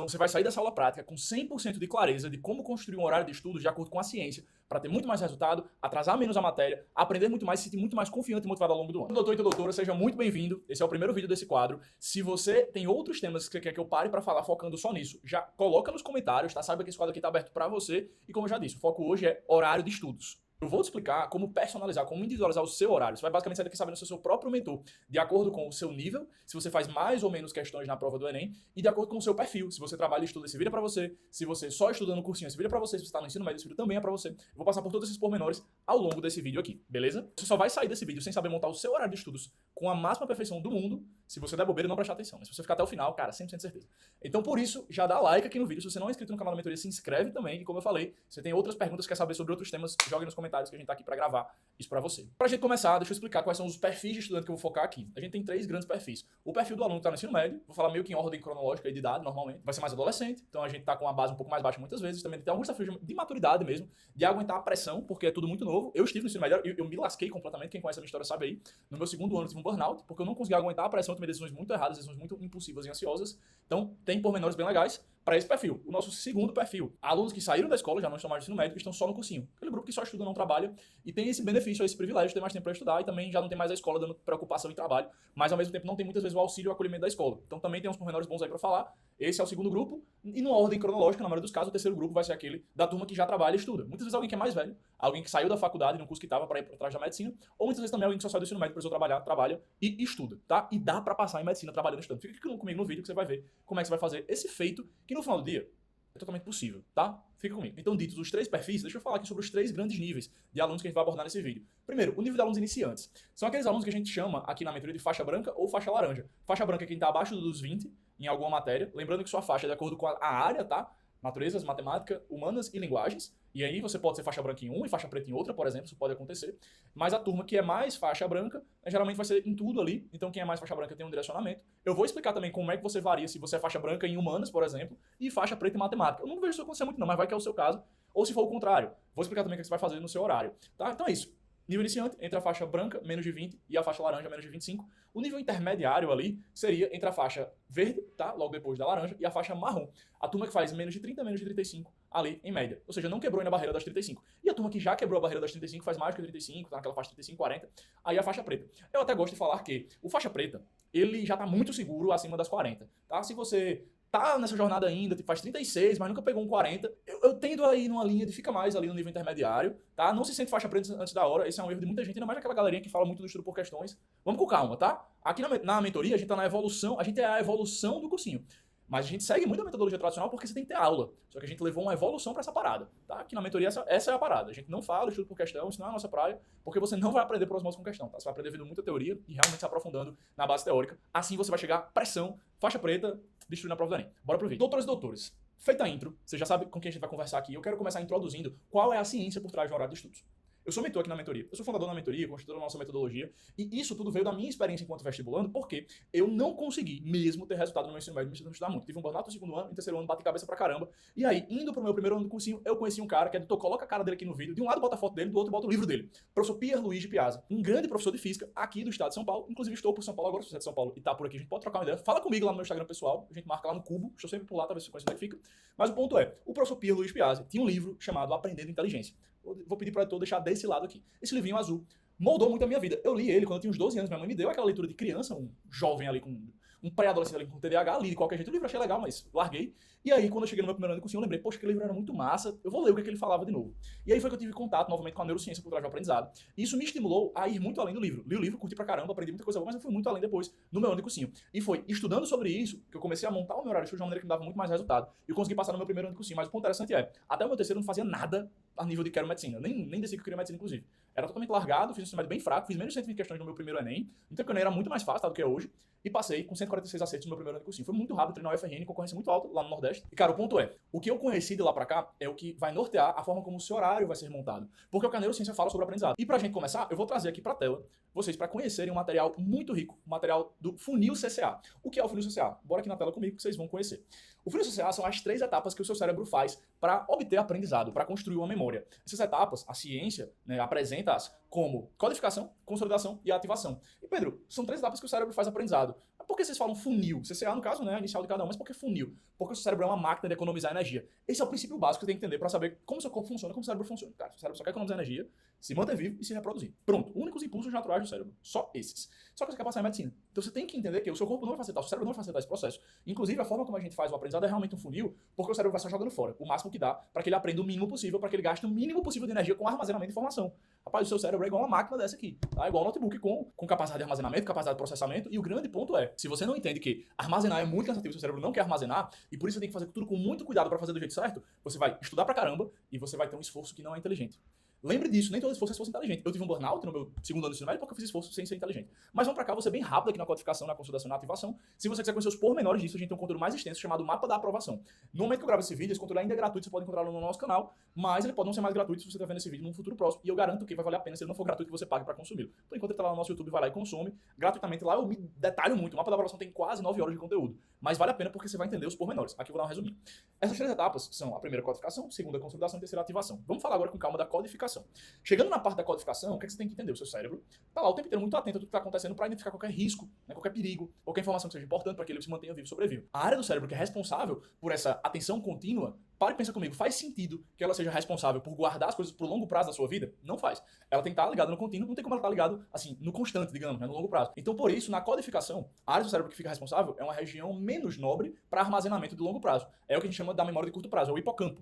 Então você vai sair dessa aula prática com 100% de clareza de como construir um horário de estudos de acordo com a ciência, para ter muito mais resultado, atrasar menos a matéria, aprender muito mais, se sentir muito mais confiante e motivado ao longo do ano. Doutor e doutora, seja muito bem-vindo. Esse é o primeiro vídeo desse quadro. Se você tem outros temas que você quer que eu pare para falar focando só nisso, já coloca nos comentários, tá? Saiba que esse quadro aqui tá aberto para você. E como eu já disse, o foco hoje é horário de estudos. Eu vou te explicar como personalizar, como individualizar o seu horário. Você vai basicamente sair daqui sabendo ser o seu próprio mentor, de acordo com o seu nível, se você faz mais ou menos questões na prova do Enem, e de acordo com o seu perfil. Se você trabalha e estuda, esse vídeo é pra você. Se você só estuda no cursinho, esse vídeo é pra você. Se você tá no ensino médio, esse vídeo também é pra você. Eu vou passar por todos esses pormenores ao longo desse vídeo aqui, beleza? Você só vai sair desse vídeo sem saber montar o seu horário de estudos com a máxima perfeição do mundo, se você der bobeira e não prestar atenção. Mas se você ficar até o final, cara, 100% certeza. Então, por isso, já dá like aqui no vídeo. Se você não é inscrito no canal da Mentoria, se inscreve também. E como eu falei, se você tem outras perguntas, quer saber sobre outros temas, jogue nos comentários que a gente tá aqui pra gravar isso pra você. Pra gente começar, deixa eu explicar quais são os perfis de estudante que eu vou focar aqui. A gente tem 3 grandes perfis. O perfil do aluno que tá no ensino médio, vou falar meio que em ordem cronológica de idade, normalmente. Vai ser mais adolescente, então a gente tá com uma base um pouco mais baixa muitas vezes. Também tem alguns desafios de maturidade mesmo, de aguentar a pressão, porque é tudo muito novo. Eu estive no ensino médio, eu me lasquei completamente, quem conhece a minha história sabe aí. No meu segundo ano eu tive um burnout, porque eu não conseguia aguentar a pressão, eu tomei decisões muito erradas, decisões muito impulsivas e ansiosas. Então tem pormenores bem legais para esse perfil. O nosso segundo perfil, alunos que saíram da escola, já não estão mais no ensino médio, estão só no cursinho. Aquele grupo que só estuda, não trabalha, e tem esse benefício, esse privilégio de ter mais tempo para estudar, e também já não tem mais a escola dando preocupação em trabalho, mas ao mesmo tempo não tem muitas vezes o auxílio e o acolhimento da escola. Então também tem uns pormenores bons aí para falar. Esse é o segundo grupo, e numa ordem cronológica, na maioria dos casos, o terceiro grupo vai ser aquele da turma que já trabalha e estuda. Muitas vezes alguém que é mais velho, alguém que saiu da faculdade, num curso que estava para ir para trás da medicina, ou muitas vezes também alguém que só saiu do ensino médio, precisou trabalhar, trabalha e estuda, tá? E dá para passar em medicina trabalhando e estudando. Fica aqui comigo no vídeo que você vai ver como é que você vai fazer esse feito, que no final do dia é totalmente possível, tá? Fica comigo. Então, ditos os 3 perfis, deixa eu falar aqui sobre os 3 grandes níveis de alunos que a gente vai abordar nesse vídeo. Primeiro, o nível de alunos iniciantes. São aqueles alunos que a gente chama aqui na mentoria de faixa branca ou faixa laranja. Faixa branca é quem está abaixo dos 20 em alguma matéria. Lembrando que sua faixa é de acordo com a área, tá? Naturezas, matemática, humanas e linguagens. E aí você pode ser faixa branca em uma e faixa preta em outra, por exemplo, isso pode acontecer. Mas a turma que é mais faixa branca, geralmente vai ser em tudo ali. Então quem é mais faixa branca tem um direcionamento. Eu vou explicar também como é que você varia se você é faixa branca em humanas, por exemplo, e faixa preta em matemática. Eu não vejo isso acontecer muito não, mas vai que é o seu caso. Ou se for o contrário. Vou explicar também o que você vai fazer no seu horário. Tá? Então é isso. Nível iniciante, entre a faixa branca, menos de 20, e a faixa laranja, menos de 25. O nível intermediário ali seria entre a faixa verde, tá? Logo depois da laranja, e a faixa marrom. A turma que faz menos de 30, menos de 35, ali em média. Ou seja, não quebrou ainda a barreira das 35. E a turma que já quebrou a barreira das 35, faz mais que 35, tá naquela faixa 35, 40. Aí a faixa preta. Eu até gosto de falar que o faixa preta, ele já tá muito seguro acima das 40, tá? Se você tá nessa jornada ainda, tipo, faz 36, mas nunca pegou um 40, eu tendo a ir numa linha de fica mais ali no nível intermediário, tá? Não se sente faixa preta antes da hora, esse é um erro de muita gente, ainda mais aquela galerinha que fala muito do estudo por questões. Vamos com calma, tá? Aqui na mentoria a gente tá na evolução, a gente é a evolução do cursinho. Mas a gente segue muito a metodologia tradicional porque você tem que ter aula. Só que a gente levou uma evolução para essa parada, tá? Aqui na mentoria essa é a parada. A gente não fala estudo por questão, isso não é a nossa praia, porque você não vai aprender por osmose com questão, tá? Você vai aprender vendo muita teoria e realmente se aprofundando na base teórica. Assim você vai chegar à pressão, faixa preta, destruindo a prova do Enem. Bora pro vídeo. Doutores e doutores, feita a intro, você já sabe com quem a gente vai conversar aqui. Eu quero começar introduzindo qual é a ciência por trás do horário de estudos. Eu sou mentor aqui na mentoria, eu sou fundador da mentoria, construtor da nossa metodologia, e isso tudo veio da minha experiência enquanto vestibulando, porque eu não consegui mesmo ter resultado no meu ensino médio, me estudar muito. Tive um burnout no segundo ano, no terceiro ano bati cabeça pra caramba, e aí, indo pro meu primeiro ano do cursinho, eu conheci um cara que é doutor, coloca a cara dele aqui no vídeo, de um lado bota a foto dele, do outro bota o livro dele. Professor Pierluigi Piazza, um grande professor de física aqui do estado de São Paulo, inclusive estou por São Paulo agora, se você é de São Paulo e tá por aqui, a gente pode trocar uma ideia, fala comigo lá no meu Instagram pessoal, a gente marca lá no Cubo, estou sempre por lá, talvez você conheça onde é que fica, mas o ponto é, o professor Pierluigi Piazza tinha um livro chamado Aprendendo Inteligência. Vou pedir para o editor deixar desse lado aqui. Esse livrinho azul moldou muito a minha vida. Eu li ele quando eu tinha uns 12 anos. Minha mãe me deu aquela leitura de criança, um jovem ali, um pré-adolescente ali com TDAH. Li de qualquer jeito. O livro achei legal, mas larguei. E aí, quando eu cheguei no meu primeiro ano de cursinho, eu lembrei, poxa, aquele livro era muito massa. Eu vou ler o que ele falava de novo. E aí foi que eu tive contato novamente com a neurociência por trás do aprendizado. E isso me estimulou a ir muito além do livro. Li o livro, curti pra caramba, aprendi muita coisa boa, mas eu fui muito além depois, no meu ano de cursinho. E foi estudando sobre isso que eu comecei a montar o meu horário de estudo de uma maneira que me dava muito mais resultado. E eu consegui passar no meu primeiro ano de cursinho. Mas o ponto interessante é, até o meu terceiro eu não fazia nada a nível de quero medicina. Nem decidi que eu queria medicina, inclusive. Era totalmente largado, fiz um ensino médio bem fraco, fiz menos de 120 questões no meu primeiro Enem. Então, que o Enem era muito mais fácil, tá, do que é hoje. E passei com 146 acertos no meu primeiro ano de cursinho. Foi muito rápido, treinar o UFRN, concorrência muito alta lá no Nordeste. E, cara, o ponto é, o que eu conheci de lá pra cá é o que vai nortear a forma como o seu horário vai ser montado. Porque o que a neurociência fala sobre aprendizado. E pra gente começar, eu vou trazer aqui pra tela vocês para conhecerem um material muito rico, um material do Funil CCA. O que é o Funil CCA? Bora aqui na tela comigo que vocês vão conhecer. O Funil CCA são as 3 etapas que o seu cérebro faz para obter aprendizado, para construir uma memória. Essas etapas, a ciência, né, apresenta-as como codificação, consolidação e ativação. E Pedro, são 3 etapas que o cérebro faz aprendizado. por que vocês falam funil? CCA, no caso, né, a inicial de cada um, mas por que funil? Porque o seu cérebro é uma máquina de economizar energia. Esse é o princípio básico que você tem que entender para saber como o seu corpo funciona, como o cérebro funciona. Cara, o cérebro só quer economizar energia, se manter vivo e se reproduzir. Pronto, únicos impulsos naturais do cérebro. Só esses. Só que você quer passar em medicina. Então você tem que entender que o seu corpo não vai facilitar, o seu cérebro não vai facilitar esse processo. Inclusive, a forma como a gente faz o aprendizado é realmente um funil, porque o cérebro vai só jogando fora, o máximo que dá, para que ele aprenda o mínimo possível, para que ele gaste o mínimo possível de energia com armazenamento de informação. Rapaz, o seu cérebro é igual uma máquina dessa aqui, tá? Igual um notebook com capacidade de armazenamento, capacidade de processamento, e o grande ponto é, se você não entende que armazenar é muito cansativo, seu cérebro não quer armazenar, e por isso você tem que fazer tudo com muito cuidado para fazer do jeito certo, você vai estudar pra caramba e você vai ter um esforço que não é inteligente. Lembre disso, nem todo esforço é esforço inteligente. Eu tive um burnout no meu segundo ano de ensino médio porque eu fiz esforço sem ser inteligente. Mas vamos pra cá, vou ser bem rápido aqui na codificação, na consolidação e na ativação. Se você quiser conhecer os pormenores disso, a gente tem um conteúdo mais extenso chamado Mapa da Aprovação. No momento que eu gravo esse vídeo, esse conteúdo ainda é gratuito, você pode encontrá-lo no nosso canal, mas ele pode não ser mais gratuito se você está vendo esse vídeo num futuro próximo. E eu garanto que vai valer a pena se ele não for gratuito que você pague para consumi-lo. Por enquanto ele tá lá no nosso YouTube, vai lá e consome gratuitamente. Lá eu me detalho muito. O Mapa da Aprovação tem quase 9 horas de conteúdo. Mas vale a pena porque você vai entender os pormenores. Aqui eu vou dar um resuminho. Essas 3 etapas são a primeira codificação, a segunda consolidação e a terceira ativação. Vamos falar agora com calma da codificação. Chegando na parte da codificação, o que é que você tem que entender? O seu cérebro tá lá o tempo inteiro muito atento a tudo que está acontecendo para identificar qualquer risco, né, qualquer perigo, qualquer informação que seja importante para que ele se mantenha vivo e sobreviva. A área do cérebro que é responsável por essa atenção contínua, para e pensa comigo, faz sentido que ela seja responsável por guardar as coisas pro longo prazo da sua vida? Não faz. Ela tem que estar ligada no contínuo, não tem como ela estar ligada, assim, no constante, digamos, né, no longo prazo. Então, por isso, na codificação, a área do cérebro que fica responsável é uma região menos nobre para armazenamento de longo prazo. É o que a gente chama da memória de curto prazo, é o hipocampo.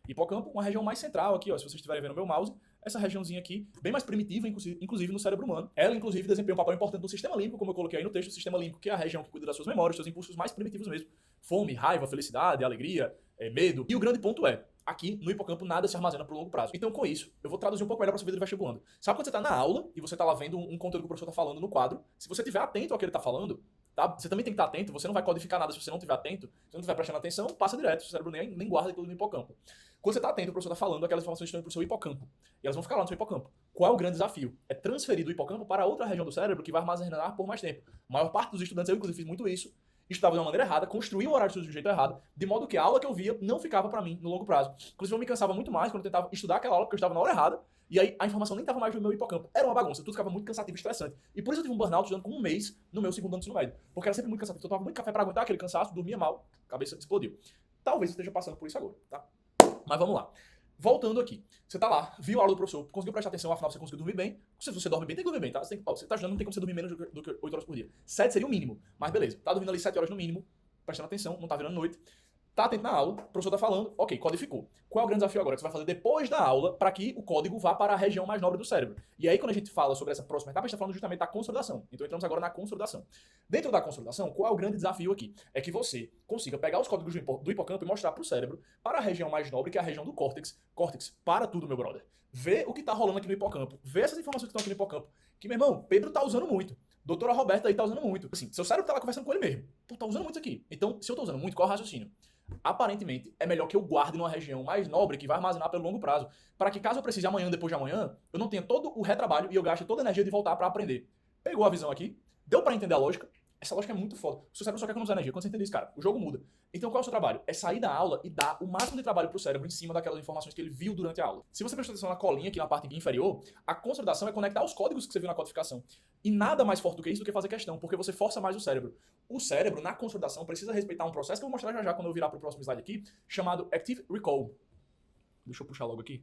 Hipocampo, uma região mais central aqui, ó, se vocês estiverem vendo o meu mouse, essa regiãozinha aqui, bem mais primitiva, inclusive no cérebro humano. Ela, inclusive, desempenha um papel importante no sistema límbico, como eu coloquei aí no texto, o sistema límbico, que é a região que cuida das suas memórias, seus impulsos mais primitivos mesmo. Fome, raiva, felicidade, alegria, medo. E o grande ponto é, aqui no hipocampo nada se armazena por longo prazo. Então, com isso, eu vou traduzir um pouco melhor para sua vida de vestibulando. Sabe quando você está na aula e você está lá vendo um conteúdo que o professor está falando no quadro? Se você estiver atento ao que ele está falando, tá? Você também tem que estar atento, você não vai codificar nada se você não estiver atento, se você não estiver prestando atenção, passa direto, o cérebro nem guarda aquilo no hipocampo. Quando você está atento, o professor está falando, aquelas informações estão indo para o seu hipocampo. E elas vão ficar lá no seu hipocampo. Qual é o grande desafio? É transferir do hipocampo para outra região do cérebro que vai armazenar por mais tempo. A maior parte dos estudantes, eu inclusive fiz muito isso, estudava de uma maneira errada, construía o horário de estudo de um jeito errado, de modo que a aula que eu via não ficava para mim no longo prazo. Inclusive eu me cansava muito mais quando eu tentava estudar aquela aula porque eu estava na hora errada, e aí a informação nem estava mais no meu hipocampo. Era uma bagunça, tudo ficava muito cansativo e estressante. E por isso eu tive um burnout estudando com um mês no meu segundo ano de ensino médio. Porque era sempre muito cansativo. Eu tomava muito café para aguentar aquele cansaço, dormia mal, a cabeça explodiu. Talvez você esteja passando por isso agora, tá? Mas vamos lá. Voltando aqui, você tá lá, viu a aula do professor, conseguiu prestar atenção, afinal você conseguiu dormir bem. Se você dorme bem, tem que dormir bem, tá? Você tá estudando, não tem como você dormir menos do que 8 horas por dia. 7 seria o mínimo, mas beleza. Tá dormindo ali 7 horas no mínimo, prestando atenção, não tá virando noite. Tá atento na aula, o professor tá falando, ok, codificou. Qual é o grande desafio agora que você vai fazer depois da aula para que o código vá para a região mais nobre do cérebro? E aí, quando a gente fala sobre essa próxima etapa, a gente tá falando justamente da consolidação. Então, entramos agora na consolidação. Dentro da consolidação, qual é o grande desafio aqui? É que você consiga pegar os códigos do hipocampo e mostrar para o cérebro, para a região mais nobre, que é a região do córtex. Córtex, para tudo, meu brother. Vê o que tá rolando aqui no hipocampo. Vê essas informações que estão aqui no hipocampo. Que, meu irmão, Pedro tá usando muito. Doutora Roberta aí tá usando muito. Assim, seu cérebro tá lá conversando com ele mesmo. Pô, tá usando muito isso aqui. Então, se eu tô usando muito, qual é o raciocínio? Aparentemente, é melhor que eu guarde numa região mais nobre que vai armazenar pelo longo prazo, para que caso eu precise amanhã, depois de amanhã, eu não tenha todo o retrabalho e eu gaste toda a energia de voltar para aprender. Pegou a visão aqui? Deu para entender a lógica? Essa lógica é muito foda. O seu cérebro só quer economizar energia. Quando você entende isso, cara, o jogo muda. Então qual é o seu trabalho? É sair da aula e dar o máximo de trabalho pro cérebro em cima daquelas informações que ele viu durante a aula. Se você prestar atenção na colinha aqui na parte inferior, a consolidação é conectar os códigos que você viu na codificação. E nada mais forte do que isso do que fazer questão, porque você força mais o cérebro. O cérebro, na consolidação, precisa respeitar um processo que eu vou mostrar já quando eu virar pro próximo slide aqui, chamado Active Recall. Deixa eu puxar logo aqui.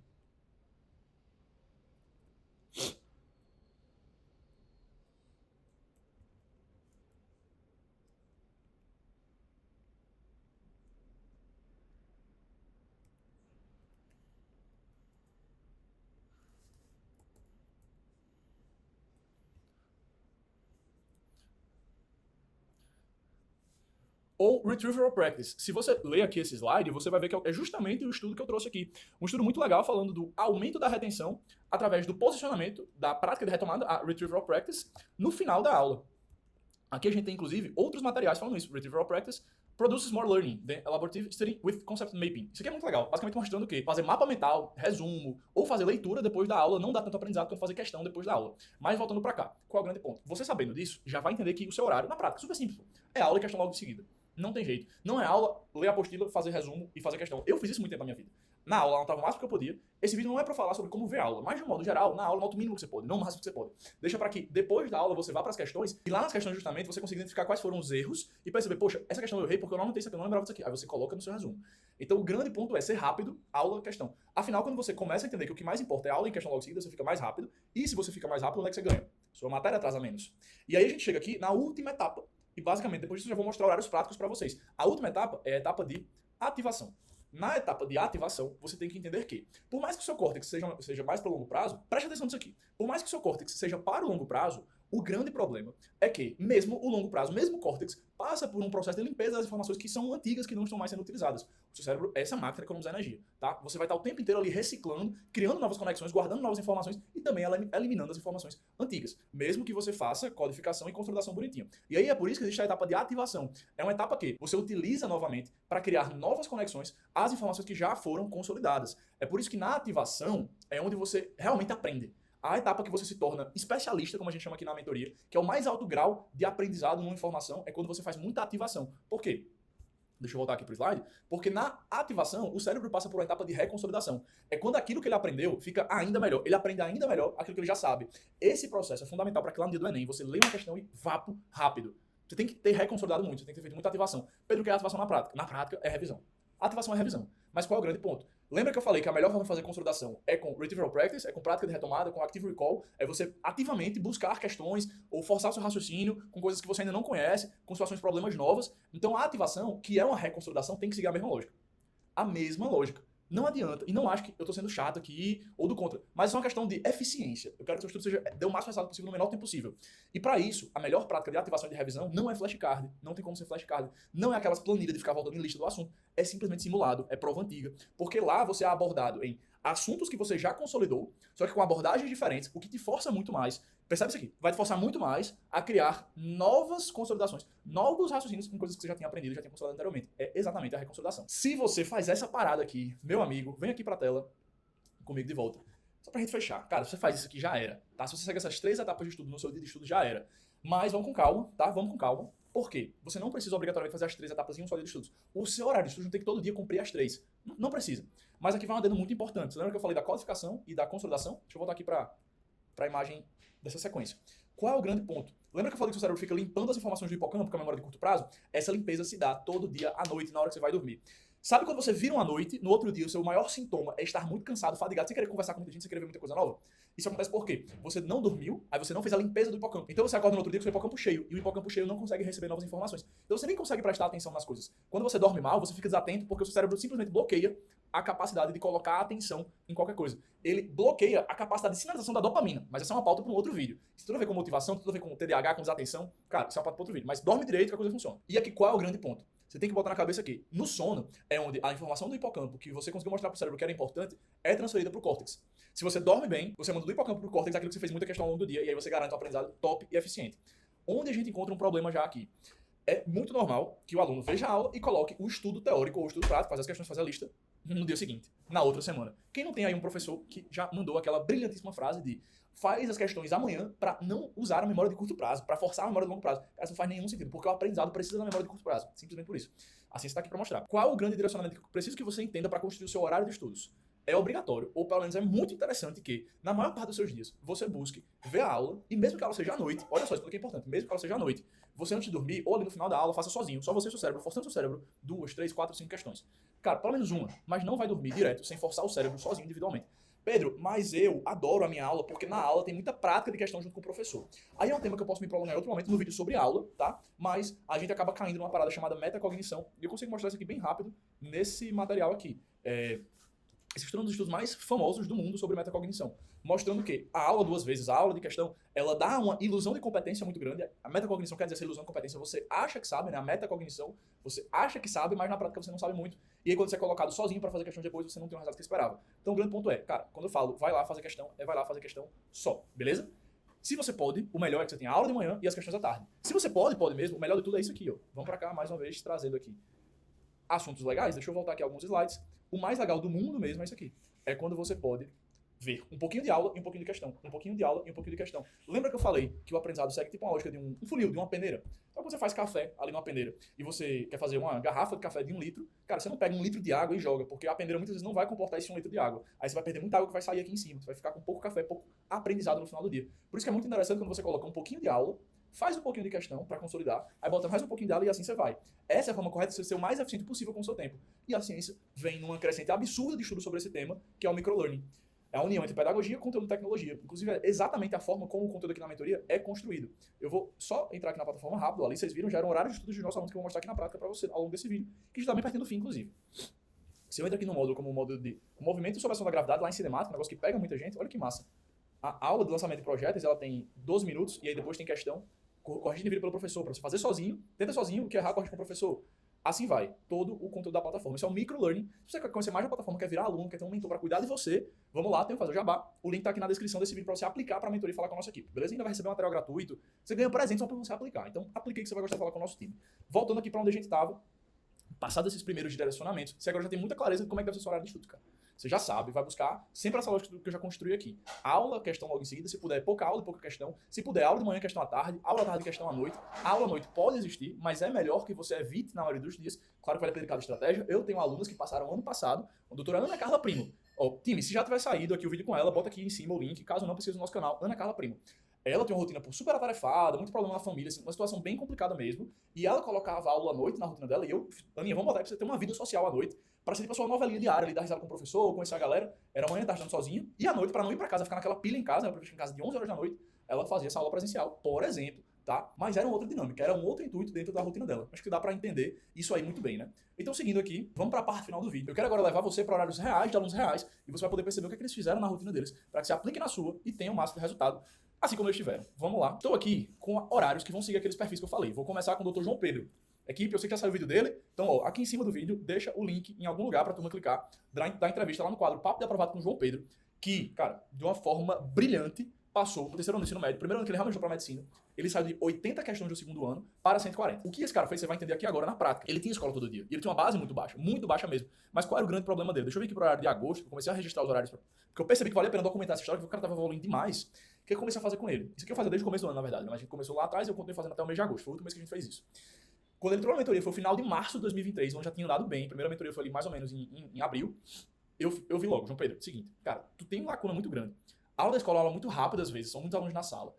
Ou Retrieval Practice. Se você ler aqui esse slide, você vai ver que é justamente o estudo que eu trouxe aqui. Um estudo muito legal falando do aumento da retenção através do posicionamento da prática de retomada, a Retrieval Practice, no final da aula. Aqui a gente tem, inclusive, outros materiais falando isso. Retrieval Practice produces more learning than elaborative study with concept mapping. Isso aqui é muito legal. Basicamente mostrando o quê? Fazer mapa mental, resumo, ou fazer leitura depois da aula não dá tanto aprendizado quanto fazer questão depois da aula. Mas voltando pra cá, qual é o grande ponto? Você sabendo disso, já vai entender que o seu horário, na prática, é super simples. É aula e questão logo de seguida. Não tem jeito. Não é aula, ler a apostila, fazer resumo e fazer questão. Eu fiz isso muito tempo na minha vida. Na aula, eu anotava o máximo que eu podia. Esse vídeo não é pra falar sobre como ver a aula, mas de um modo geral, na aula, anota o mínimo que você pode, não o máximo que você pode. Deixa pra que depois da aula você vá pras questões e lá nas questões justamente você consiga identificar quais foram os erros e perceber, poxa, essa questão eu errei porque eu não anotei isso aqui, eu não lembrava disso aqui. Aí você coloca no seu resumo. Então o grande ponto é ser rápido, aula, questão. Afinal, quando você começa a entender que o que mais importa é aula e questão logo seguida, você fica mais rápido. E se você fica mais rápido, onde é que você ganha? Sua matéria atrasa menos. E aí a gente chega aqui na última etapa. E basicamente, depois disso eu já vou mostrar horários práticos para vocês. A última etapa é a etapa de ativação. Na etapa de ativação, você tem que entender que, por mais que o seu córtex seja mais para o longo prazo, preste atenção nisso aqui. Por mais que o seu córtex seja para o longo prazo, o grande problema é que, mesmo o longo prazo, mesmo o córtex, passa por um processo de limpeza das informações que são antigas, que não estão mais sendo utilizadas. O seu cérebro é essa máquina de economizar energia, tá? Você vai estar o tempo inteiro ali reciclando, criando novas conexões, guardando novas informações e também eliminando as informações antigas, mesmo que você faça codificação e consolidação bonitinha. E aí é por isso que existe a etapa de ativação. É uma etapa que você utiliza novamente para criar novas conexões às informações que já foram consolidadas. É por isso que na ativação é onde você realmente aprende. A etapa que você se torna especialista, como a gente chama aqui na mentoria, que é o mais alto grau de aprendizado numa informação, é quando você faz muita ativação. Por quê? Deixa eu voltar aqui para o slide. Porque na ativação, o cérebro passa por uma etapa de reconsolidação. É quando aquilo que ele aprendeu fica ainda melhor. Ele aprende ainda melhor aquilo que ele já sabe. Esse processo é fundamental para que lá no dia do Enem você leia uma questão e vapo rápido. Você tem que ter reconsolidado muito, você tem que ter feito muita ativação. Pedro, o que é ativação na prática? Na prática é revisão. Ativação é revisão. Mas qual é o grande ponto? Lembra que eu falei que a melhor forma de fazer consolidação é com retrieval practice, é com prática de retomada, com active recall, é você ativamente buscar questões ou forçar o seu raciocínio com coisas que você ainda não conhece, com situações, problemas novas. Então a ativação, que é uma reconsolidação, tem que seguir a mesma lógica. A mesma lógica. Não adianta, e não acho que eu estou sendo chato aqui ou do contra, mas é uma questão de eficiência. Eu quero que o seu estudo dê o máximo resultado possível no menor tempo possível. E para isso, a melhor prática de ativação e de revisão não é flashcard, não tem como ser flashcard, não é aquelas planilhas de ficar voltando em lista do assunto, é simplesmente simulado, é prova antiga, porque lá você é abordado em assuntos que você já consolidou, só que com abordagens diferentes, o que te força muito mais, percebe isso aqui, vai te forçar muito mais a criar novas consolidações, novos raciocínios em coisas que você já tinha aprendido, já tinha consolidado anteriormente. É exatamente a reconsolidação. Se você faz essa parada aqui, meu amigo, vem aqui pra tela comigo de volta, só pra gente fechar. Cara, se você faz isso aqui, já era, tá? Se você segue essas 3 etapas de estudo no seu dia de estudo, já era. Mas vamos com calma, tá? Vamos com calma. Por quê? Você não precisa obrigatoriamente fazer as 3 etapas em um só dia de estudos. O seu horário de estudo não tem que todo dia cumprir as 3. Não precisa. Mas aqui vai um adendo muito importante. Você lembra que eu falei da codificação e da consolidação? Deixa eu voltar aqui para a imagem dessa sequência. Qual é o grande ponto? Lembra que eu falei que o seu cérebro fica limpando as informações do hipocampo, que é a memória de curto prazo? Essa limpeza se dá todo dia à noite, na hora que você vai dormir. Sabe quando você vira uma noite, no outro dia o seu maior sintoma é estar muito cansado, fadigado, sem querer conversar com muita gente, sem querer ver muita coisa nova? Isso acontece por quê? Você não dormiu, aí você não fez a limpeza do hipocampo. Então você acorda no outro dia com o seu hipocampo cheio, e o hipocampo cheio não consegue receber novas informações. Então você nem consegue prestar atenção nas coisas. Quando você dorme mal, você fica desatento porque o seu cérebro simplesmente bloqueia a capacidade de colocar atenção em qualquer coisa. Ele bloqueia a capacidade de sinalização da dopamina, mas essa é uma pauta para um outro vídeo. Isso tem tudo a ver com motivação, tem tudo a ver com TDAH, com desatenção. Cara, isso é uma pauta para outro vídeo. Mas dorme direito que a coisa funciona. E aqui qual é o grande ponto? Você tem que botar na cabeça aqui. No sono é onde a informação do hipocampo que você conseguiu mostrar para o cérebro que era importante é transferida para o córtex. Se você dorme bem, você manda do hipocampo para o córtex aquilo que você fez muita questão ao longo do dia e aí você garante um aprendizado top e eficiente. Onde a gente encontra um problema já aqui? É muito normal que o aluno veja a aula e coloque o estudo teórico ou o estudo prático, faz as questões, faz a lista, no dia seguinte, na outra semana. Quem não tem aí um professor que já mandou aquela brilhantíssima frase de faz as questões amanhã para não usar a memória de curto prazo, para forçar a memória de longo prazo. Cara, isso não faz nenhum sentido, porque o aprendizado precisa da memória de curto prazo, simplesmente por isso. A ciência está aqui para mostrar. Qual é o grande direcionamento que eu preciso que você entenda para construir o seu horário de estudos? É obrigatório, ou pelo menos é muito interessante que, na maior parte dos seus dias, você busque ver a aula, e mesmo que ela seja à noite, olha só, isso que é importante, mesmo que ela seja à noite, você antes de dormir, ou ali no final da aula, faça sozinho, só você e seu cérebro, forçando seu cérebro 2, 3, 4, 5 questões. Cara, pelo menos uma, mas não vai dormir direto, sem forçar o cérebro sozinho, individualmente. Pedro, mas eu adoro a minha aula, porque na aula tem muita prática de questão junto com o professor. Aí é um tema que eu posso me prolongar em outro momento no vídeo sobre aula, tá? Mas a gente acaba caindo numa parada chamada metacognição, e eu consigo mostrar isso aqui bem rápido nesse material aqui. Esse é um dos estudos mais famosos do mundo sobre metacognição, mostrando que a aula 2 vezes, a aula de questão, ela dá uma ilusão de competência muito grande. A metacognição quer dizer essa ilusão de competência, você acha que sabe, né? A metacognição, você acha que sabe, mas na prática você não sabe muito. E aí quando você é colocado sozinho para fazer questão depois, você não tem o resultado que esperava. Então o grande ponto é, cara, quando eu falo vai lá fazer questão, vai lá fazer questão só, beleza? Se você pode, o melhor é que você tenha a aula de manhã e as questões à tarde. Se você pode mesmo, o melhor de tudo é isso aqui, ó. Vamos para cá mais uma vez, trazendo aqui assuntos legais. Deixa eu voltar aqui alguns slides. O mais legal do mundo mesmo é isso aqui. É quando você pode ver um pouquinho de aula e um pouquinho de questão, um pouquinho de aula e um pouquinho de questão. Lembra que eu falei que o aprendizado segue tipo uma lógica de um funil, de uma peneira? Então, quando você faz café ali numa peneira e você quer fazer uma garrafa de café de 1 litro, cara, você não pega 1 litro de água e joga, porque a peneira muitas vezes não vai comportar esse 1 litro de água. Aí você vai perder muita água que vai sair aqui em cima. Você vai ficar com pouco café, pouco aprendizado no final do dia. Por isso que é muito interessante quando você coloca um pouquinho de aula, faz um pouquinho de questão para consolidar, aí bota mais um pouquinho de aula e assim você vai. Essa é a forma correta de você ser o mais eficiente possível com o seu tempo. E a ciência vem numa crescente absurda de estudo sobre esse tema, que é o microlearning. É a união entre pedagogia, conteúdo e tecnologia. Inclusive, é exatamente a forma como o conteúdo aqui na mentoria é construído. Eu vou só entrar aqui na plataforma rápido, ali vocês viram, já era um horário de estudo dos nossos alunos que eu vou mostrar aqui na prática para você ao longo desse vídeo, que já está bem perto do fim, inclusive. Se eu entro aqui no módulo como um módulo de movimento sobre a ação da gravidade, lá em cinemática, um negócio que pega muita gente, olha que massa. A aula de lançamento de projetos, ela tem 12 minutos, e aí depois tem questão, corrigida e pelo professor, para você fazer sozinho, tenta sozinho, o que errar, corrige com o professor. Assim vai, todo o conteúdo da plataforma. Isso é o microlearning. Se você quer conhecer mais da plataforma, quer virar aluno, quer ter um mentor para cuidar de você, vamos lá, tem que fazer o jabá. O link tá aqui na descrição desse vídeo para você aplicar para a mentoria e falar com a nossa equipe, beleza? Ainda vai receber um material gratuito. Você ganha presente só para você aplicar. Então, aplique que você vai gostar de falar com o nosso time. Voltando aqui para onde a gente estava, passado esses primeiros direcionamentos, você agora já tem muita clareza de como é que deve ser o seu horário de estudo, cara. Você já sabe, vai buscar sempre essa lógica que eu já construí aqui. Aula, questão logo em seguida, se puder pouca aula e pouca questão. Se puder aula de manhã, questão à tarde, aula à tarde, questão à noite. Aula à noite pode existir, mas é melhor que você evite na maioria dos dias. Claro que vai depender de cada estratégia. Eu tenho alunos que passaram ano passado, a doutora Ana Carla Primo. Ó, time, se já tiver saído aqui o vídeo com ela, bota aqui em cima o link, caso não precise do nosso canal, Ana Carla Primo. Ela tem uma rotina super atarefada, muito problema na família, assim, uma situação bem complicada mesmo. E ela colocava aula à noite na rotina dela, e eu, Aninha, vamos botar aí pra você ter uma vida social à noite, para ser tipo a sua novelinha diária, ali, dar risada com o professor, conhecer a galera. Era manhã, tarde, sozinha. E à noite, para não ir para casa, ficar naquela pila em casa, ela em casa de 11 horas da noite, ela fazia essa aula presencial, por exemplo, tá? Mas era uma outra dinâmica, era um outro intuito dentro da rotina dela. Acho que dá para entender isso aí muito bem, né? Então, seguindo aqui, vamos para a parte final do vídeo. Eu quero agora levar você para horários reais, de alunos reais, e você vai poder perceber o que é que eles fizeram na rotina deles, para que você aplique na sua e tenha o máximo de resultado, assim como eles tiveram. Vamos lá. Estou aqui com horários que vão seguir aqueles perfis que eu falei. Vou começar com o Dr. João Pedro. Equipe, eu sei que já saiu o vídeo dele, então ó, aqui em cima do vídeo, deixa o link em algum lugar pra turma clicar, da entrevista lá no quadro Papo de Aprovado com o João Pedro, que, cara, de uma forma brilhante, passou o terceiro ano do ensino médio, primeiro ano que ele realmente foi pra medicina, ele saiu de 80 questões do segundo ano para 140. O que esse cara fez, você vai entender aqui agora na prática. Ele tinha escola todo dia, e ele tinha uma base muito baixa mesmo. Mas qual era o grande problema dele? Deixa eu vir aqui pro horário de agosto, eu comecei a registrar os horários, porque eu percebi que valia a pena documentar essa história, que o cara tava evoluindo demais. O que eu comecei a fazer com ele? Isso aqui eu fazia desde o começo do ano, na verdade, mas a gente começou lá atrás e eu continuei fazendo até o mês de agosto, foi o último mês que a gente fez isso. Quando ele entrou na mentoria, foi o final de março de 2023, onde já tinha dado bem. A primeira mentoria foi ali mais ou menos em abril. Eu vi logo, João Pedro, seguinte, cara, tu tem uma lacuna muito grande. A aula da escola é uma aula muito rápida às vezes, são muitos alunos na sala.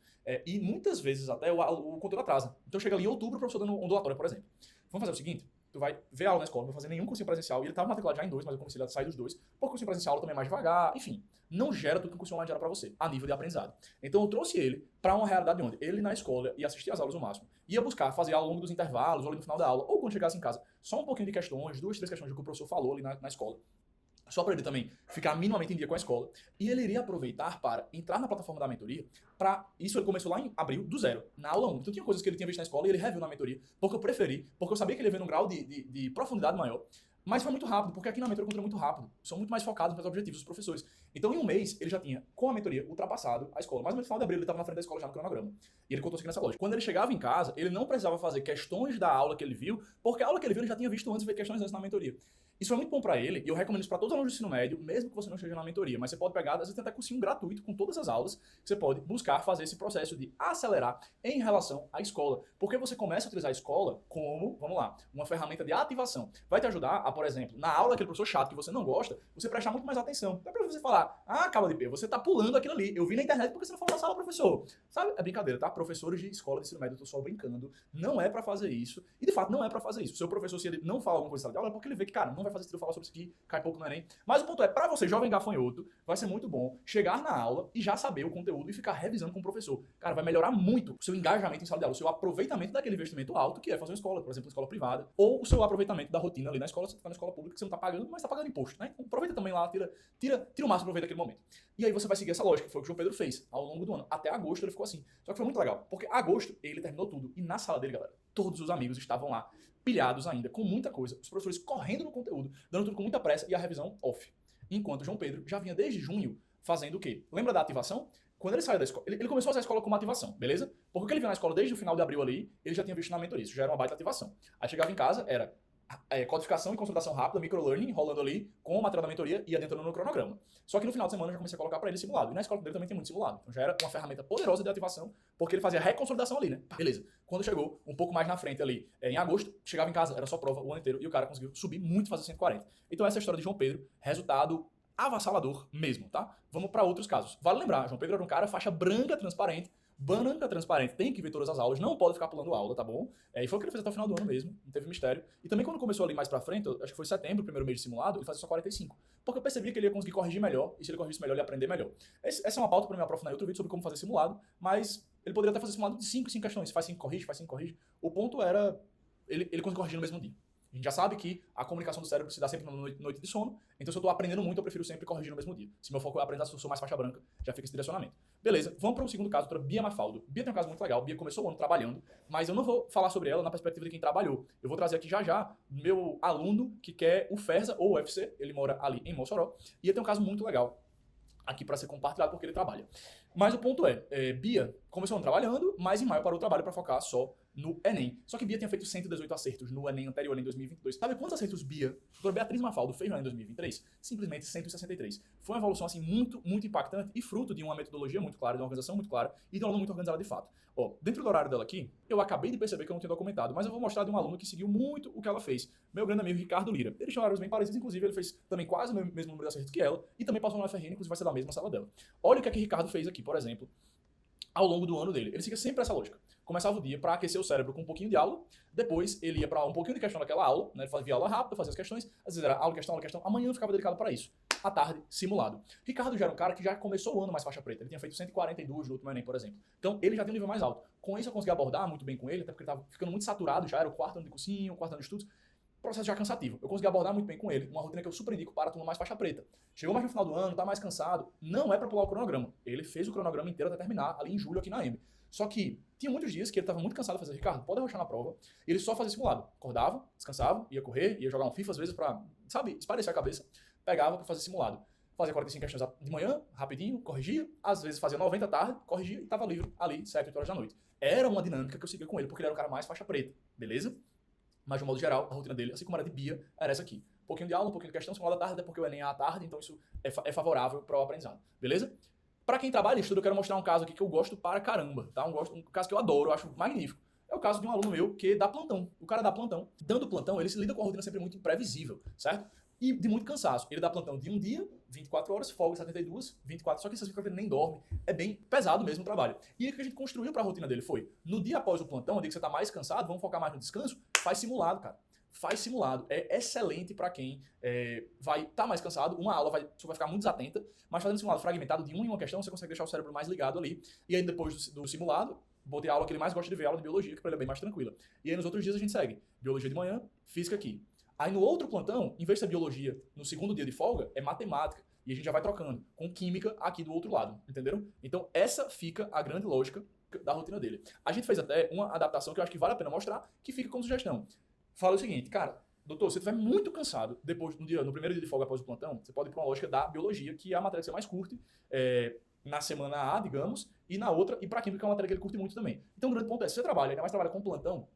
E muitas vezes até o conteúdo atrasa. Então chega ali em outubro, o professor dando ondulatória, por exemplo. Vamos fazer o seguinte, tu vai ver a aula na escola, não vai fazer nenhum cursinho presencial, e ele estava matriculado já em 2, mas eu comecei a sair dos 2, porque o cursinho presencial também é mais devagar, enfim, não gera tudo que o cursinho online gera para você, a nível de aprendizado. Então eu trouxe ele para uma realidade onde ele na escola ia assistir às aulas o máximo, ia buscar fazer aula ao longo dos intervalos, ou ali no final da aula, ou quando chegasse em casa, só um pouquinho de questões, 2, 3 questões do que o professor falou ali na escola. Só para ele também ficar minimamente em dia com a escola. E ele iria aproveitar para entrar na plataforma da mentoria. Isso ele começou lá em abril, do zero, na aula 1. Então tinha coisas que ele tinha visto na escola e ele reviu na mentoria, porque eu preferi, porque eu sabia que ele ia ver num grau de profundidade maior. Mas foi muito rápido, porque aqui na mentoria eu encontrei muito rápido. São muito mais focados nos objetivos dos professores. Então, em um mês, ele já tinha, com a mentoria, ultrapassado a escola. Mas no final de abril, ele estava na frente da escola já no cronograma. E ele contou isso aqui nessa lógica. Quando ele chegava em casa, ele não precisava fazer questões da aula que ele viu, porque a aula que ele viu ele já tinha visto antes e feito questões antes na mentoria. Isso foi muito bom para ele, e eu recomendo isso para todos os alunos do ensino médio, mesmo que você não esteja na mentoria. Mas você pode pegar, às vezes tem até cursinho gratuito com todas as aulas, que você pode buscar fazer esse processo de acelerar em relação à escola. Porque você começa a utilizar a escola como, vamos lá, uma ferramenta de ativação. Vai te ajudar a, por exemplo, na aula daquele professor chato que você não gosta, você prestar muito mais atenção. Não é pra você falar, caba de pé, você tá pulando aquilo ali. Eu vi na internet porque você não falou na sala, professor. Sabe? É brincadeira, tá? Professores de escola de ensino médio, eu tô só brincando. Não é pra fazer isso. E de fato, não é pra fazer isso. O seu professor, se ele não fala alguma coisa na sala de aula, é porque ele vê que, cara, não vai fazer sentido eu falar sobre isso aqui, cai pouco no Enem. Mas o ponto é, pra você, jovem gafanhoto, vai ser muito bom chegar na aula e já saber o conteúdo e ficar revisando com o professor. Cara, vai melhorar muito o seu engajamento em sala de aula, o seu aproveitamento daquele investimento alto que é fazer uma escola, por exemplo, uma escola privada, ou o seu aproveitamento da rotina ali na escola, você tá na escola pública que você não tá pagando, mas tá pagando imposto, né? Então aproveita também lá, tira o máximo proveito daquele momento. E aí você vai seguir essa lógica, que foi o que o João Pedro fez ao longo do ano. Até agosto ele ficou assim. Só que foi muito legal, porque agosto ele terminou tudo. E na sala dele, galera, todos os amigos estavam lá, pilhados ainda, com muita coisa. Os professores correndo no conteúdo, dando tudo com muita pressa e a revisão off. Enquanto o João Pedro já vinha desde junho fazendo o quê? Lembra da ativação? Quando ele saiu da escola, ele começou a usar a escola como ativação, beleza? Porque o que ele viu na escola desde o final de abril ali, ele já tinha visto na mentoria, isso já era uma baita ativação. Aí chegava em casa, era codificação e consolidação rápida, microlearning, rolando ali, com o material da mentoria e adentrando no cronograma. Só que no final de semana eu já comecei a colocar para ele simulado. E na escola dele também tem muito simulado. Então já era uma ferramenta poderosa de ativação, porque ele fazia reconsolidação ali, né? Beleza. Quando chegou um pouco mais na frente ali, em agosto, chegava em casa, era só prova o ano inteiro, e o cara conseguiu subir muito e fazer 140. Então essa é a história de João Pedro, resultado avassalador mesmo, tá? Vamos para outros casos. Vale lembrar, João Pedro era um cara faixa branca transparente, banca transparente, tem que ver todas as aulas, não pode ficar pulando aula, tá bom? E foi o que ele fez até o final do ano mesmo, não teve mistério. E também quando começou ali mais pra frente, acho que foi setembro, primeiro mês de simulado, ele fazia só 45. Porque eu percebi que ele ia conseguir corrigir melhor, e se ele corrigisse melhor, ele ia aprender melhor. Essa é uma pauta para me aprofundar em outro vídeo sobre como fazer simulado, mas ele poderia até fazer simulado de 5 questões, faz 5, corrige, faz 5, corrige. O ponto era, ele conseguir corrigir no mesmo dia. A gente já sabe que a comunicação do cérebro se dá sempre na noite de sono, então se eu estou aprendendo muito, eu prefiro sempre corrigir no mesmo dia. Se meu foco é aprender, se eu sou mais faixa branca, já fica esse direcionamento. Beleza, vamos para o segundo caso, para Bia Mafaldo. Bia tem um caso muito legal, Bia começou o ano trabalhando, mas eu não vou falar sobre ela na perspectiva de quem trabalhou. Eu vou trazer aqui já meu aluno que quer o FERSA ou o UFC, ele mora ali em Mossoró, e ele tem um caso muito legal aqui para ser compartilhado porque ele trabalha. Mas o ponto Bia começou trabalhando, mas em maio parou o trabalho para focar só no Enem. Só que Bia tinha feito 118 acertos no Enem anterior, em 2022. Sabe quantos acertos Bia, a doutora Beatriz Mafaldo, fez no Enem em 2023? Simplesmente 163. Foi uma evolução assim muito, muito impactante e fruto de uma metodologia muito clara, de uma organização muito clara e de um aluno muito organizado de fato. Ó, dentro do horário dela aqui, eu acabei de perceber que eu não tinha documentado, mas eu vou mostrar de um aluno que seguiu muito o que ela fez. Meu grande amigo Ricardo Lira. Eles tinham horários bem parecidos, inclusive ele fez também quase o mesmo número de acertos que ela e também passou no UFRN, inclusive vai ser da mesma sala dela. Olha o que Ricardo fez aqui, por exemplo, ao longo do ano dele. Ele siga sempre essa lógica. Começava o dia para aquecer o cérebro com um pouquinho de aula, depois ele ia para um pouquinho de questão daquela aula, né? Ele fazia aula rápida, fazia as questões, às vezes era aula, questão, amanhã ficava dedicado para isso. À tarde, simulado. Ricardo já era um cara que já começou o ano mais faixa preta. Ele tinha feito 142 no último Enem, por exemplo. Então, ele já tem um nível mais alto. Com isso, eu consegui abordar muito bem com ele, até porque ele estava ficando muito saturado, já era o quarto ano de cursinho, o quarto ano de estudos. Processo já cansativo. Eu consegui abordar muito bem com ele, uma rotina que eu super indico para a turma mais faixa preta. Chegou mais no final do ano, tá mais cansado, não é para pular o cronograma. Ele fez o cronograma inteiro até terminar, ali em julho, aqui na M. Só que tinha muitos dias que ele estava muito cansado de fazer, Ricardo, pode arrochar na prova, e ele só fazia simulado. Acordava, descansava, ia correr, ia jogar um FIFA às vezes pra, sabe, espairecer a cabeça, pegava para fazer simulado. Fazia 45 questões de manhã, rapidinho, corrigia, às vezes fazia 90 à tarde, corrigia e estava livre ali, 7, 8 horas da noite. Era uma dinâmica que eu seguia com ele, porque ele era o cara mais faixa preta, beleza? Mas, de um modo geral, a rotina dele, assim como era de Bia, era essa aqui. Um pouquinho de aula, um pouquinho de questão, simulado à tarde, até porque o Enem é à tarde, então isso é favorável para o aprendizado, beleza? Para quem trabalha e estuda, eu quero mostrar um caso aqui que eu gosto para caramba, tá? Um caso que eu adoro, eu acho magnífico. É o caso de um aluno meu que dá plantão. O cara dá plantão. Dando plantão, ele se lida com a rotina sempre muito imprevisível, certo? E de muito cansaço. Ele dá plantão de um dia, 24 horas, folga 72, 24, só que essas vezes ele nem dorme. É bem pesado mesmo o trabalho. E o que a gente construiu para a rotina dele foi, no dia após o plantão, onde você está mais cansado, vamos focar mais no descanso, faz simulado, cara. Faz simulado. É excelente para quem vai estar mais cansado. Uma aula você vai ficar muito desatenta, mas fazendo simulado fragmentado de uma questão, você consegue deixar o cérebro mais ligado ali. E aí depois do simulado, botei a aula que ele mais gosta de ver, a aula de biologia, que para ele é bem mais tranquila. E aí nos outros dias a gente segue. Biologia de manhã, física aqui. Aí no outro plantão, em vez de ser biologia no segundo dia de folga, é matemática. E a gente já vai trocando com química aqui do outro lado, entenderam? Então essa fica a grande lógica da rotina dele. A gente fez até uma adaptação que eu acho que vale a pena mostrar, que fica como sugestão. Fala o seguinte, cara, doutor, se você estiver muito cansado depois no primeiro dia de folga após o plantão, você pode ir para uma lógica da biologia, que é a matéria que você mais curte, na semana A, digamos, e na outra, e para química, que é uma matéria que ele curte muito também. Então o grande ponto é, se você trabalha, ainda mais trabalha com plantão,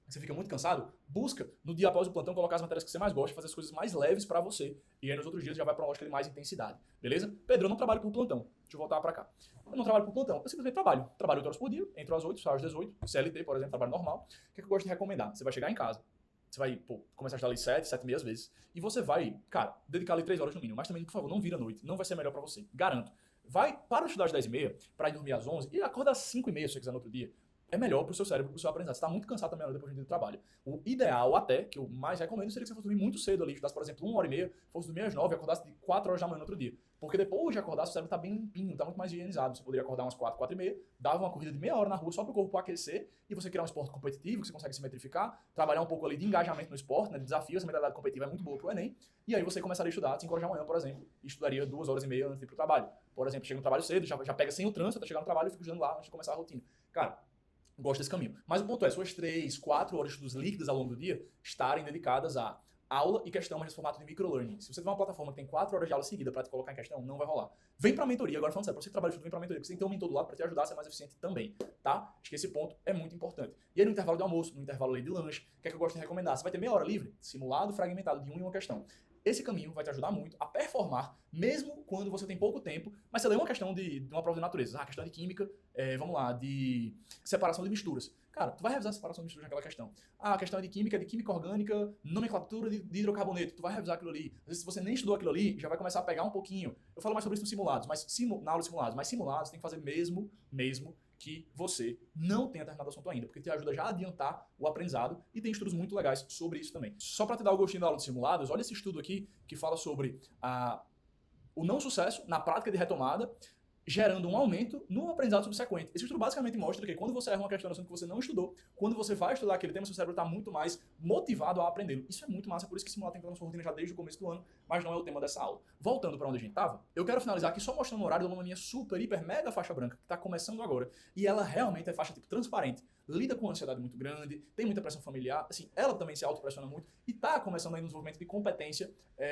você fica muito cansado, busca no dia após o plantão colocar as matérias que você mais gosta, fazer as coisas mais leves para você, e aí nos outros dias já vai para uma lógica de mais intensidade, beleza? Pedro, eu não trabalho por plantão, deixa eu voltar para cá. Eu não trabalho por plantão, eu simplesmente trabalho 8 horas por dia, entro às 8, saio às 18, CLT, por exemplo, trabalho normal. O que eu gosto de recomendar? Você vai chegar em casa, você vai, começar a estudar ali 7 e meia vezes, e você vai, cara, dedicar ali 3 horas no mínimo, mas também, por favor, não vira à noite, não vai ser melhor para você, garanto. Vai, para de estudar às 10 e meia, para ir dormir às 11, e acorda às 5 e meia se você quiser no outro dia. É melhor pro seu cérebro, pro seu aprendizado. Você está muito cansado também depois do dia do trabalho. O ideal até, que eu mais recomendo, seria que você fosse dormir muito cedo ali, estudasse, por exemplo, 1h30, fosse dormir às 9 e acordasse de 4 horas da manhã no outro dia. Porque depois de acordar, seu cérebro está bem limpinho, está muito mais higienizado. Você poderia acordar umas 4, 4h30, dava uma corrida de meia hora na rua só para o corpo aquecer e você criar um esporte competitivo, que você consegue se metrificar, trabalhar um pouco ali de engajamento no esporte, né, de desafio, essa mentalidade competitiva é muito boa pro Enem. E aí você começaria a estudar às 5 horas da manhã, por exemplo, e estudaria 2h30 antes de ir pro trabalho. Por exemplo, chega no trabalho cedo, já pega sem o trânsito, até chegar no trabalho e fica estudando lá antes de começar a rotina. Cara, gosto desse caminho. Mas o ponto é, suas 3, 4 horas de estudos líquidas ao longo do dia estarem dedicadas a aula e questão, mas no formato de microlearning. Se você tiver uma plataforma que tem 4 horas de aula seguida para te colocar em questão, não vai rolar. Vem pra mentoria, agora falando sério, pra você que trabalha junto, vem pra mentoria, porque você tem que ter um mentor do lado para te ajudar a ser mais eficiente também, tá? Acho que esse ponto é muito importante. E aí no intervalo de almoço, no intervalo de lanche, o que é que eu gosto de recomendar? Você vai ter meia hora livre, simulado, fragmentado de um em uma questão. Esse caminho vai te ajudar muito a performar, mesmo quando você tem pouco tempo, mas você lê uma questão de uma prova de natureza, a questão de química, vamos lá, de separação de misturas. Cara, tu vai revisar a separação de misturas naquela questão. A questão é de química orgânica, nomenclatura de hidrocarboneto, tu vai revisar aquilo ali. Às vezes, se você nem estudou aquilo ali, já vai começar a pegar um pouquinho. Eu falo mais sobre isso nos simulados, na aula de simulados, mas simulados tem que fazer mesmo que você não tenha terminado o assunto ainda, porque te ajuda já a adiantar o aprendizado e tem estudos muito legais sobre isso também. Só para te dar o gostinho da aula de simulados, olha esse estudo aqui que fala sobre o não sucesso na prática de retomada, gerando um aumento no aprendizado subsequente. Esse estudo basicamente mostra que quando você erra uma questão no assunto que você não estudou, quando você vai estudar aquele tema, seu cérebro está muito mais motivado a aprendê-lo. Isso é muito massa, por isso que simular tem que estar na sua rotina já desde o começo do ano, mas não é o tema dessa aula. Voltando para onde a gente estava, eu quero finalizar aqui só mostrando o horário de uma minha super, hiper, mega faixa branca, que está começando agora, e ela realmente é faixa tipo transparente, lida com ansiedade muito grande, tem muita pressão familiar, assim, ela também se autopressiona muito e está começando aí no desenvolvimento de competência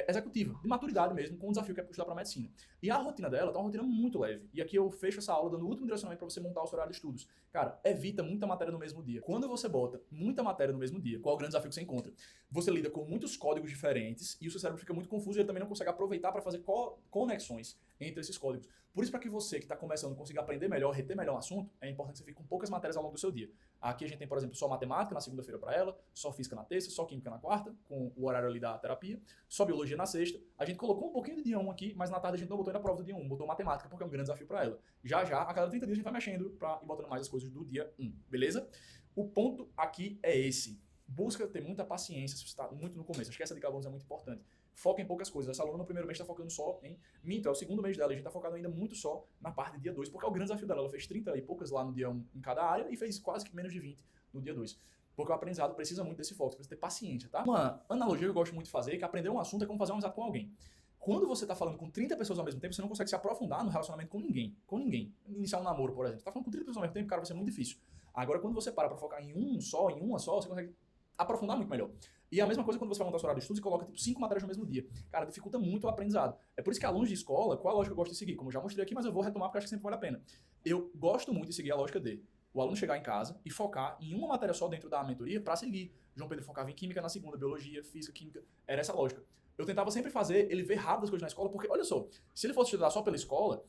executiva, de maturidade mesmo, com o desafio que é estudar para medicina. E a rotina dela tá uma rotina muito leve. E aqui eu fecho essa aula dando o último direcionamento para você montar o seu horário de estudos. Cara, evita muita matéria no mesmo dia. Quando você bota muita matéria no mesmo dia, qual é o grande desafio que você encontra? Você lida com muitos códigos diferentes e o seu cérebro fica muito confuso e ele também não consegue aproveitar para fazer conexões entre esses códigos. Por isso, para que você que está começando consiga aprender melhor, reter melhor o assunto, é importante que você fique com poucas matérias ao longo do seu dia. Aqui a gente tem, por exemplo, só matemática na segunda-feira para ela, só física na terça, só química na quarta, com o horário ali da terapia, só biologia na sexta. A gente colocou um pouquinho de dia 1 aqui, mas na tarde a gente não botou ainda a prova do dia 1, botou matemática porque é um grande desafio para ela. Já, a cada 30 dias a gente vai mexendo para ir botando mais as coisas do dia 1, beleza? O ponto aqui é esse. Busca ter muita paciência se você está muito no começo. Acho que essa dica é muito importante. Foca em poucas coisas. Essa aluna no primeiro mês está focando só em minto, é o segundo mês dela. A gente está focado ainda muito só na parte de dia 2, porque é o grande desafio dela. Ela fez 30 e poucas lá no dia 1 em cada área e fez quase que menos de 20 no dia 2. Porque o aprendizado precisa muito desse foco, você precisa ter paciência, tá? Uma analogia que eu gosto muito de fazer é que aprender um assunto é como fazer um amizade com alguém. Quando você está falando com 30 pessoas ao mesmo tempo, você não consegue se aprofundar no relacionamento com ninguém. Com ninguém. Iniciar um namoro, por exemplo. Você está falando com 30 pessoas ao mesmo tempo, cara, vai ser muito difícil. Agora, quando você para focar em uma só, você consegue aprofundar muito melhor. E a mesma coisa quando você vai montar seu horário de estudos e coloca tipo 5 matérias no mesmo dia. Cara, dificulta muito o aprendizado. É por isso que alunos de escola, qual a lógica que eu gosto de seguir? Como eu já mostrei aqui, mas eu vou retomar porque eu acho que sempre vale a pena. Eu gosto muito de seguir a lógica de o aluno chegar em casa e focar em uma matéria só dentro da mentoria para seguir. João Pedro focava em química na segunda, biologia, física, química. Era essa a lógica. Eu tentava sempre fazer ele ver rápido as coisas na escola, porque, olha só, se ele fosse estudar só pela escola,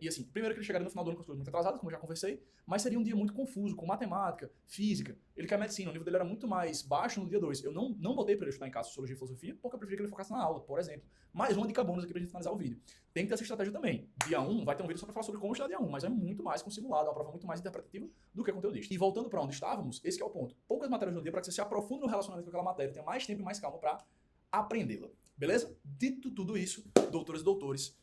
e assim, primeiro que ele chegaria no final do ano com as coisas muito atrasadas, como eu já conversei, mas seria um dia muito confuso, com matemática, física. Ele quer medicina, o nível dele era muito mais baixo no dia 2. Eu não botei para ele estudar em casa sociologia e filosofia, porque eu preferia que ele focasse na aula, por exemplo. Mais uma dica bônus aqui pra gente finalizar o vídeo. Tem que ter essa estratégia também. Dia 1 vai ter um vídeo só para falar sobre como estudar dia 1, mas é muito mais com simulado, é uma prova muito mais interpretativa do que conteudista. E voltando para onde estávamos, esse que é o ponto. Poucas matérias no dia para que você se aprofunde no relacionamento com aquela matéria, tenha mais tempo e mais calma para aprendê-la. Beleza? Dito tudo isso, doutoras e doutores,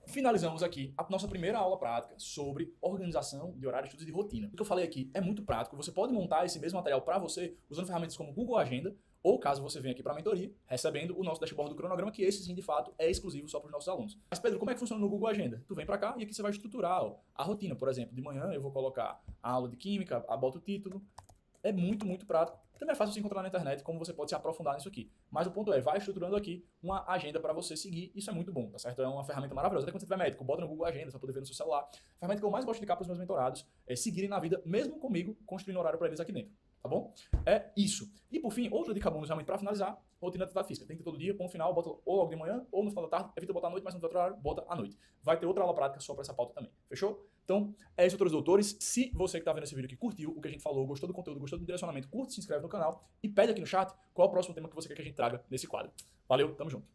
finalizamos aqui a nossa primeira aula prática sobre organização de horário de estudos e de rotina. O que eu falei aqui é muito prático, você pode montar esse mesmo material para você usando ferramentas como Google Agenda, ou caso você venha aqui para a mentoria, recebendo o nosso dashboard do cronograma, que esse sim, de fato, é exclusivo só para os nossos alunos. Mas Pedro, como é que funciona no Google Agenda? Tu vem para cá e aqui você vai estruturar a rotina. Por exemplo, de manhã eu vou colocar a aula de química, boto o título. É muito, muito prático. Também é fácil você encontrar na internet como você pode se aprofundar nisso aqui. Mas o ponto é, vai estruturando aqui uma agenda para você seguir. Isso é muito bom, tá certo? É uma ferramenta maravilhosa. Até quando você tiver médico, bota no Google Agenda, você vai poder ver no seu celular. A ferramenta que eu mais gosto de indicar para os meus mentorados é seguirem na vida, mesmo comigo, construindo horário para eles aqui dentro. Tá bom? É isso. E por fim, outra dica bônus realmente para finalizar, rotina de atividade física. Tem que ter todo dia, ponto final, bota ou logo de manhã, ou no final da tarde, evita botar à noite, mas no outro horário, bota à noite. Vai ter outra aula prática só para essa pauta também. Fechou? Então, é isso, doutores e doutores. Se você que está vendo esse vídeo aqui curtiu o que a gente falou, gostou do conteúdo, gostou do direcionamento, curte, se inscreve no canal e pede aqui no chat qual é o próximo tema que você quer que a gente traga nesse quadro. Valeu, tamo junto.